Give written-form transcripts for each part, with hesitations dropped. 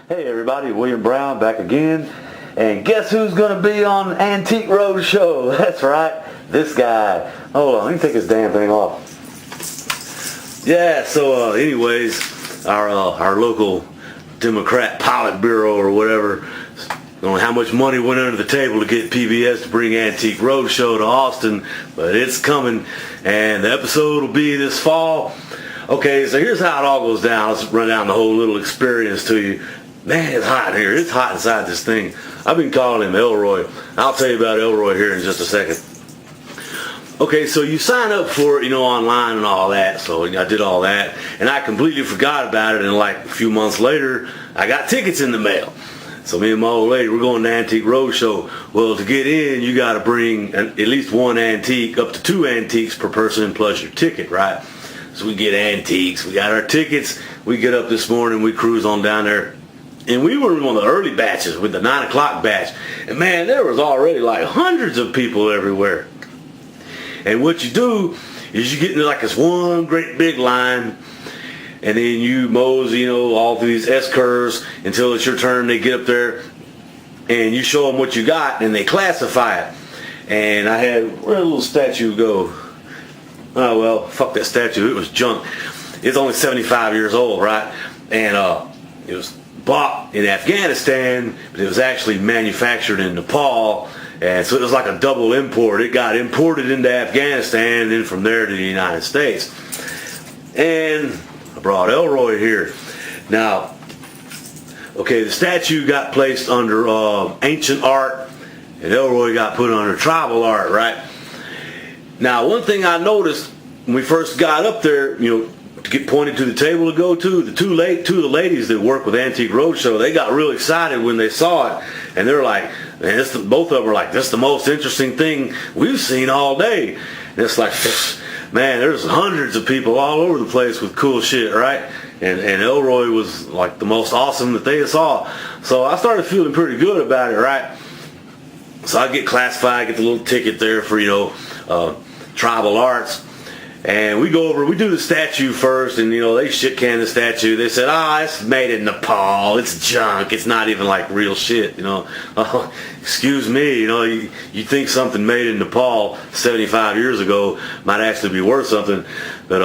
Hey everybody, William Brown back again. And guess who's going to be on Antique Roadshow? That's right, this guy. Hold on, let me take this damn thing off. Yeah, so anyways, our local Democrat Politburo or whatever, I don't know how much money went under the table to get PBS to bring Antique Roadshow to Austin, but it's coming, and the episode will be this fall. Okay, so here's how it all goes down. Let's run down the whole little experience to you. Man, it's hot in here. It's hot inside this thing. I've been calling him Elroy. I'll tell you about Elroy here in just a second. Okay, so you sign up for it, online and all that. So I did all that, and I completely forgot about it. And like a few months later, I got tickets in the mail. So me and my old lady, we're going to Antique Roadshow. Well, to get in, you got to bring at least one antique, up to 2 antiques per person plus your ticket, right? So we get antiques. We got our tickets. We get up this morning. We cruise on down there. And we were in one of the early batches with the 9 o'clock batch. And man, there was already like hundreds of people everywhere. And what you do is you get into like this one great big line. And then you mosey, all through these S-curves until it's your turn. They get up there and you show them what you got and they classify it. And I had, where'd the little statue go? Oh, well, fuck that statue. It was junk. It's only 75 years old, right? And it was bought in Afghanistan, but it was actually manufactured in Nepal. And so it was like a double import. It got imported into Afghanistan and then from there to the United States. And I brought Elroy here. Now, okay, the statue got placed under ancient art, and Elroy got put under tribal art, right? Now, one thing I noticed when we first got up there, to get pointed to the table to go to, the two of the ladies that work with Antique Roadshow, they got real excited when they saw it, and they're like, man, both of them were like, this is the most interesting thing we've seen all day. And it's like, man, there's hundreds of people all over the place with cool shit, right? And Elroy was like the most awesome that they saw. So I started feeling pretty good about it, right? So I get classified, get the little ticket there for, tribal arts. And we go over, we do the statue first, and, they shit can the statue. They said, it's made in Nepal. It's junk. It's not even like real shit, excuse me, you think something made in Nepal 75 years ago might actually be worth something. But,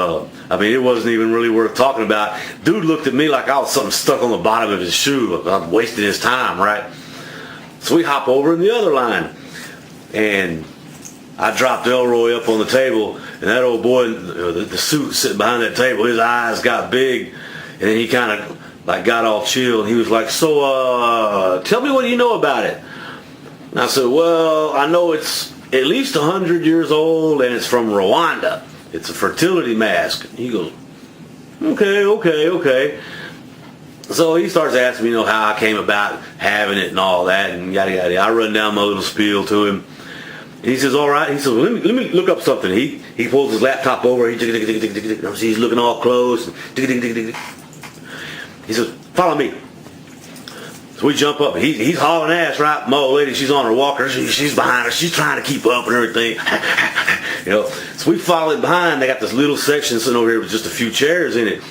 it wasn't even really worth talking about. Dude looked at me like I was something stuck on the bottom of his shoe. I'm wasting his time, right? So we hop over in the other line. And I dropped Elroy up on the table, and that old boy, the suit sitting behind that table, his eyes got big, and then he kind of like got all chill, and he was like, so tell me what you know about it. And I said, well, I know it's at least 100 years old, and it's from Rwanda. It's a fertility mask. And he goes, okay. So he starts asking me, how I came about having it and all that, and yada yada. I run down my little spiel to him. He says, all right. He says, well, let me look up something. He pulls his laptop over. He's looking all close. He says, follow me. So we jump up. He's hauling ass, right? My old lady, she's on her walker. She's behind her. She's trying to keep up and everything. So we follow it behind. They got this little section sitting over here with just a few chairs in it.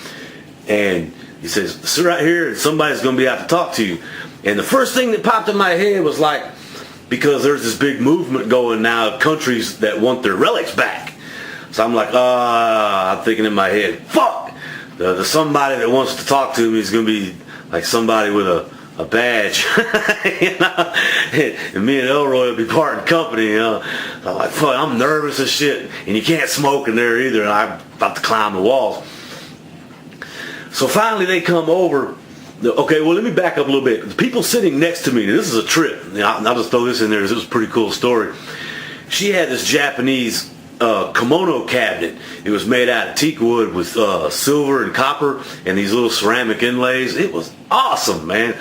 And he says, sit right here, and somebody's going to be out to talk to you. And the first thing that popped in my head was like, because there's this big movement going now of countries that want their relics back. So I'm like, I'm thinking in my head, fuck! The somebody that wants to talk to me is going to be like somebody with a badge. And me and Elroy will be parting company. I'm like, fuck, I'm nervous as shit. And you can't smoke in there either, and I'm about to climb the walls. So finally they come over. Okay, well, let me back up a little bit. The people sitting next to me, this is a trip. I'll just throw this in there because it was a pretty cool story. She had this Japanese kimono cabinet. It was made out of teak wood with silver and copper and these little ceramic inlays. It was awesome, man.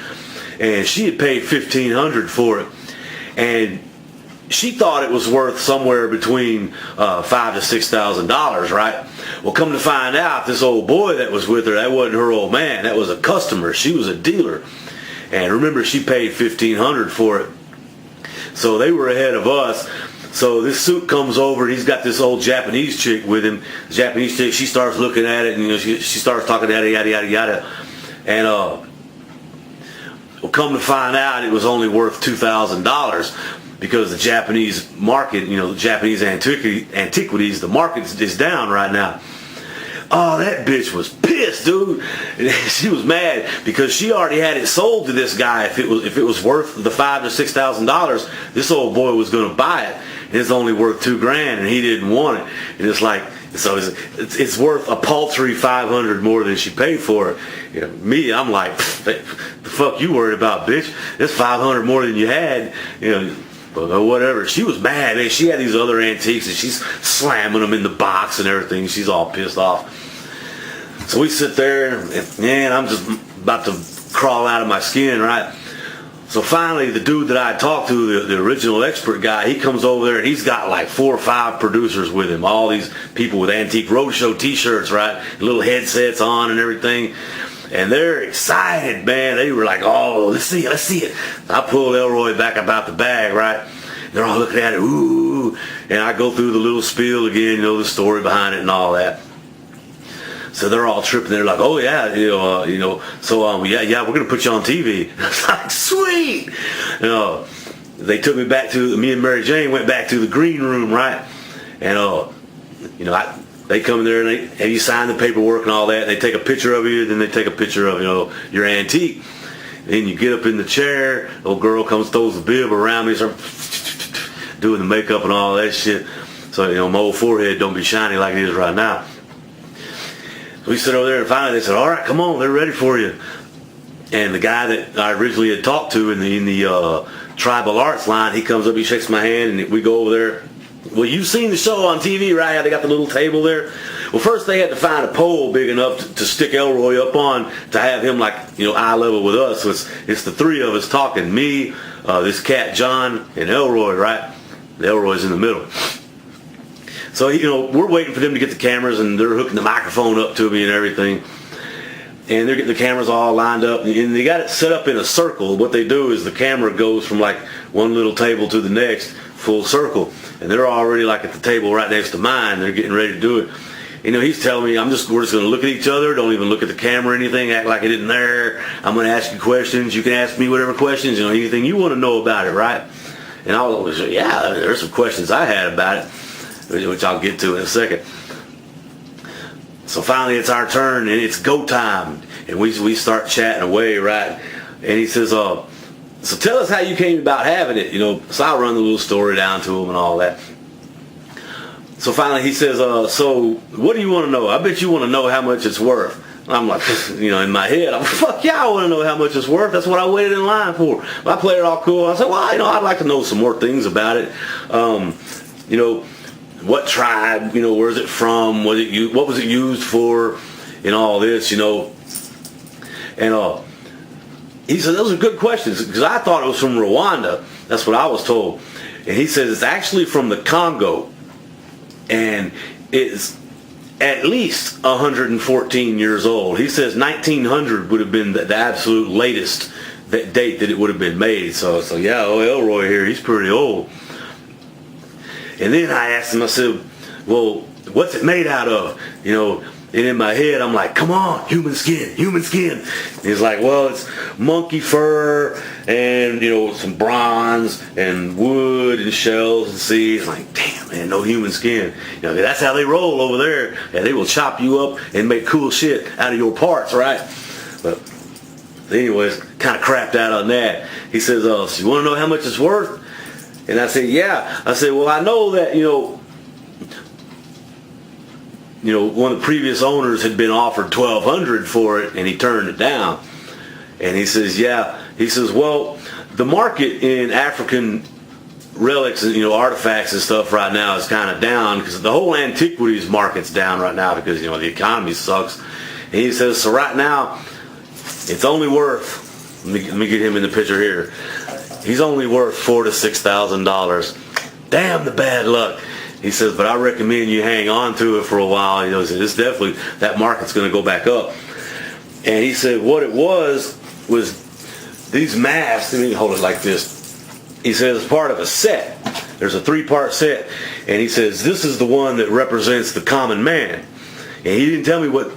And she had paid $1,500 for it. And she thought it was worth somewhere between $5,000 to $6,000, right? Well, come to find out, this old boy that was with her, that wasn't her old man. That was a customer. She was a dealer. And remember, she paid $1,500 for it. So they were ahead of us. So this suit comes over. He's got this old Japanese chick with him. The Japanese chick, she starts looking at it, and she starts talking yada yada yada yada. And Well, come to find out, it was only worth $2,000 because the Japanese market, the Japanese antiquities, the market is down right now. Oh, that bitch was pissed, dude. She was mad because she already had it sold to this guy. If it was worth the $5,000 to $6,000, this old boy was going to buy it. And it's only worth $2,000, and he didn't want it. And it's like, so it's worth a paltry $500 more than she paid for it. Me, I'm like, the fuck you worried about, bitch? It's $500 more than you had. But whatever. She was mad, man. She had these other antiques, and she's slamming them in the box and everything. She's all pissed off. So we sit there, and man, I'm just about to crawl out of my skin, right? So finally, the dude that I talked to, the original expert guy, he comes over there, and he's got like 4 or 5 producers with him. All these people with Antique Roadshow t-shirts, right? Little headsets on and everything. And they're excited, man. They were like, oh, let's see it. I pulled Elroy back about the bag, right? They're all looking at it, ooh. And I go through the little spiel again, the story behind it and all that. So they're all tripping. They're like, oh, yeah, so, yeah, we're going to put you on TV. I was like, sweet. They took me back me and Mary Jane went back to the green room, right? And, they come in there and you sign the paperwork and all that. And they take a picture of you, then they take a picture of, your antique. Then you get up in the chair. The old girl comes, throws the bib around me, start doing the makeup and all that shit. So, my old forehead don't be shiny like it is right now. So we sit over there, and finally they said, all right, come on, they're ready for you. And the guy that I originally had talked to in the tribal arts line, he comes up, he shakes my hand, and we go over there. Well, you've seen the show on TV, right? How they got the little table there? Well, first they had to find a pole big enough to stick Elroy up on to have him eye level with us. So it's the 3 of us talking. Me, this cat John, and Elroy, right? Elroy's in the middle. So, we're waiting for them to get the cameras, and they're hooking the microphone up to me and everything. And they're getting the cameras all lined up, and they got it set up in a circle. What they do is the camera goes from one little table to the next, full circle. And they're already at the table right next to mine. They're getting ready to do it. He's telling me, we're just going to look at each other. Don't even look at the camera or anything. Act like it isn't there. I'm going to ask you questions. You can ask me whatever questions, anything you want to know about it, right? And I'll always say, yeah, there's some questions I had about it, which I'll get to in a second. So finally it's our turn, and it's go time. And we start chatting away, right? And he says, so tell us how you came about having it, So I'll run the little story down to him and all that. So finally he says, so what do you want to know? I bet you want to know how much it's worth. And I'm like, in my head, I'm fuck yeah, I want to know how much it's worth. That's what I waited in line for. I played it all cool. I said, well, I'd like to know some more things about it. What tribe, where's it from? What was it used for? And all this, And he said, those are good questions, because I thought it was from Rwanda. That's what I was told. And he says it's actually from the Congo. And it's at least 114 years old. He says 1900 would have been the absolute latest date that it would have been made. So yeah, Elroy here, he's pretty old. And then I asked him, I said, well, what's it made out of? And in my head, I'm like, come on, human skin. And he's like, well, it's monkey fur and, some bronze and wood and shells and seeds. I'm like, damn, man, no human skin. That's how they roll over there. And they will chop you up and make cool shit out of your parts, right? But anyways, kind of crapped out on that. He says, so you want to know how much it's worth? And I said, yeah. I said, well, I know that, one of the previous owners had been offered $1,200 for it, and he turned it down. And he says, yeah. He says, well, the market in African relics and artifacts and stuff right now is kind of down, because the whole antiquities market's down right now because the economy sucks. And he says, so right now it's only worth, let me get him in the picture here. He's only worth $4,000 to $6,000. Damn the bad luck. He says, but I recommend you hang on to it for a while. It's definitely, that market's going to go back up. And he said what it was these masks. Let me hold it like this. He says it's part of a set. There's a 3-part set. And he says this is the one that represents the common man. And he didn't tell me what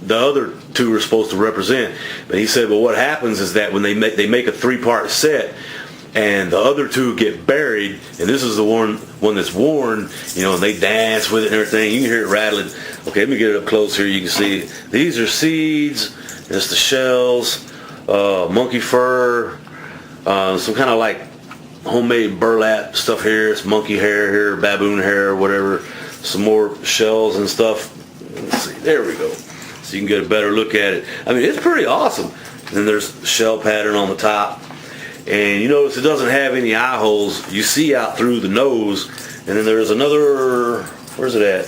the other two are supposed to represent. But he said, well, what happens is that when they make a 3-part set, and the other two get buried, and this is the one that's worn, you know, and they dance with it and everything. You can hear it rattling. Okay, let me get it up close here. You can see these are seeds. It's the shells, monkey fur, some kind of like homemade burlap stuff here. It's monkey hair here, baboon hair, whatever. Some more shells and stuff. Let's see. There we go. So you can get a better look at it. I mean, it's pretty awesome. And then there's shell pattern on the top. And you notice it doesn't have any eye holes. You see out through the nose. And then there's another, where's it at?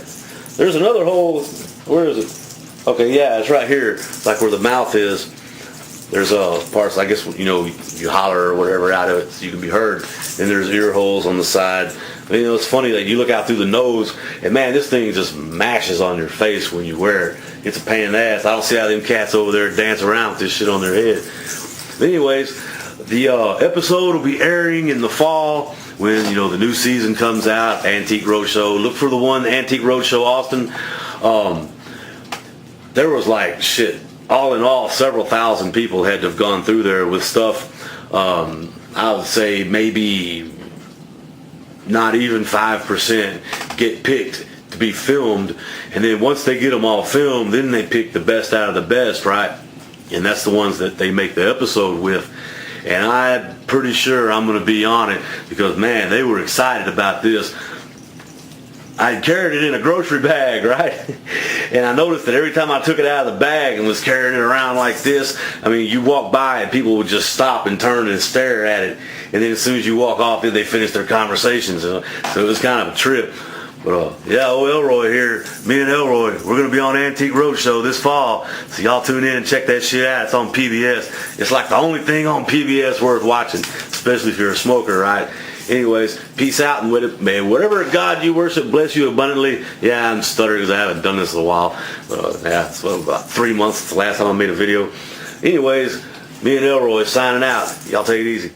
There's another hole. Where is it? Okay, yeah, it's right here. Like where the mouth is. There's parts, I guess, you know, you holler or whatever out of it so you can be heard. And there's ear holes on the side. But, you know, it's funny that you look out through the nose, and man, this thing just mashes on your face when you wear it. It's a pain in the ass. I don't see how them cats over there dance around with this shit on their head. But anyways, the episode will be airing in the fall when, you know, the new season comes out, Antique Roadshow. Look for the one, Antique Roadshow Austin. There was like, shit, all in all, several thousand people had to have gone through there with stuff. I would say maybe not even 5% get picked to be filmed. And then once they get them all filmed, then they pick the best out of the best, right? And that's the ones that they make the episode with. And I'm pretty sure I'm going to be on it because, man, they were excited about this. I carried it in a grocery bag, right? And I noticed that every time I took it out of the bag and was carrying it around like this, I mean, you walk by and people would just stop and turn and stare at it. And then as soon as you walk off, then they finish their conversations. So it was kind of a trip. But yeah, old Elroy here, me and Elroy, we're going to be on Antique Roadshow this fall. So y'all tune in and check that shit out. It's on PBS. It's like the only thing on PBS worth watching, especially if you're a smoker, right? Anyways, peace out, and with it, man, whatever God you worship, bless you abundantly. Yeah, I'm stuttering because I haven't done this in a while. Yeah, it's about 3 months since the last time I made a video. Anyways, me and Elroy signing out. Y'all take it easy.